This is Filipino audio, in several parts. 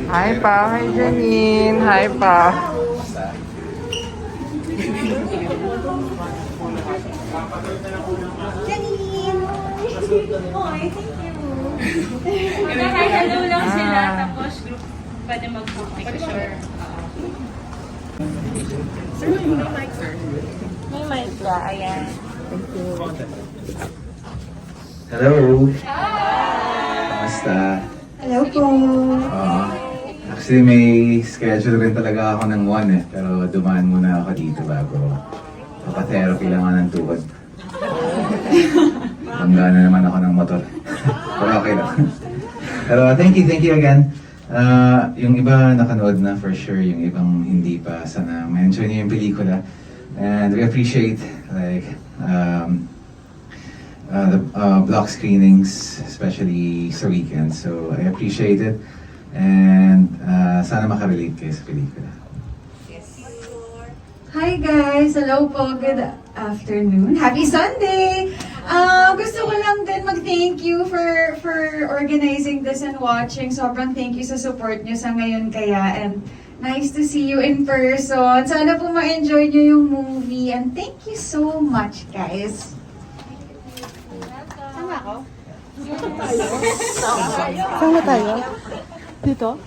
Hi pa, hi Janine. Hi pa. Janine! Oy, thank you. Hello lang sila, tapos group pwede mag-picture. May mic ka, ayan. Hello! Kamusta? Hello po. Actually, may schedule rin talaga ako ng 1 eh. Pero dumaan muna ako dito bago papa-therapy lang ako ng tuhod. Bangga na naman ako ng motor. Pero okay lang. Pero thank you again. Yung iba nakanood na for sure, yung ibang hindi pa. Sana ma-enjoy niyo yung pelikula. And we appreciate like the block screenings, especially sa weekend. So I appreciate it. And sana makarelate kayo sa pelikula. Hi guys! Hello po. Good afternoon. Happy Sunday! Gusto ko lang din mag-thank you for organizing this and watching. Sobrang thank you sa support nyo sa ngayon kaya. And nice to see you in person. Sana po ma-enjoy nyo yung movie. And thank you so much, guys. Sama ako? Saan na tayo? Dito?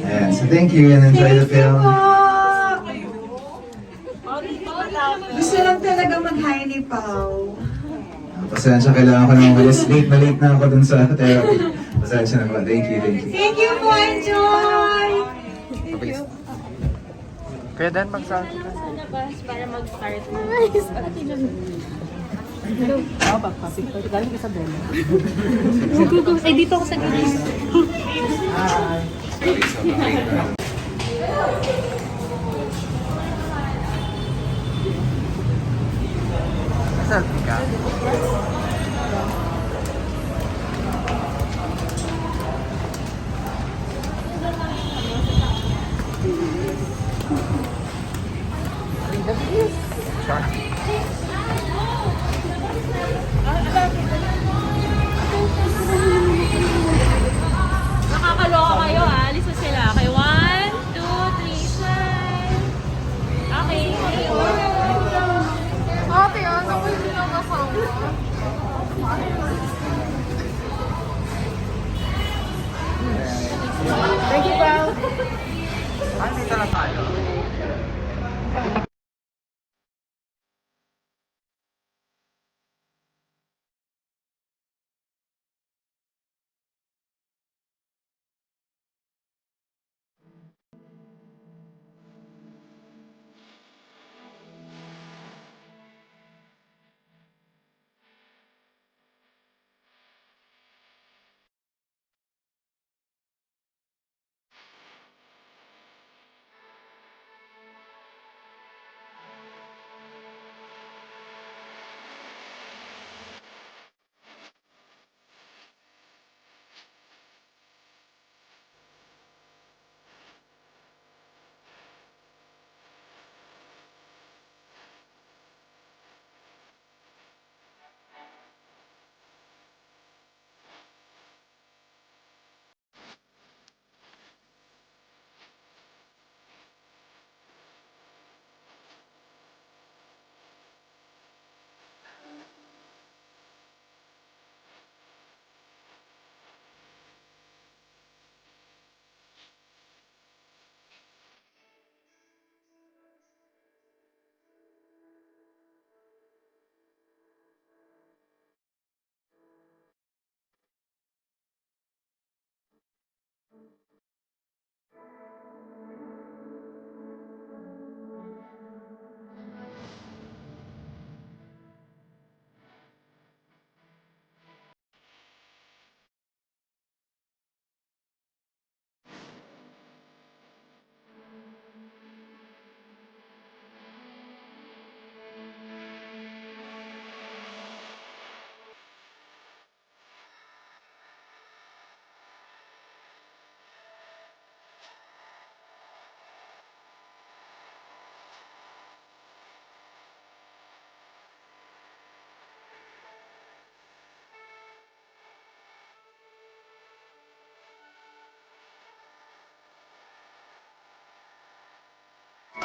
And so thank you and enjoy the Thank you film. po! Gusto lang talaga mag-hi ni Pao. Pasensya, kailangan ko nang umalis. Late na ako dun sa therapy. Pasensya na po. Thank you. Thank you po! Enjoy! Kaya Dan, magsabi ka. Sa labas para mag-start na. Oo, pagpapit. Galing ka sa Bella. Ay, dito ako sa gilid. Selfie ka. Sure.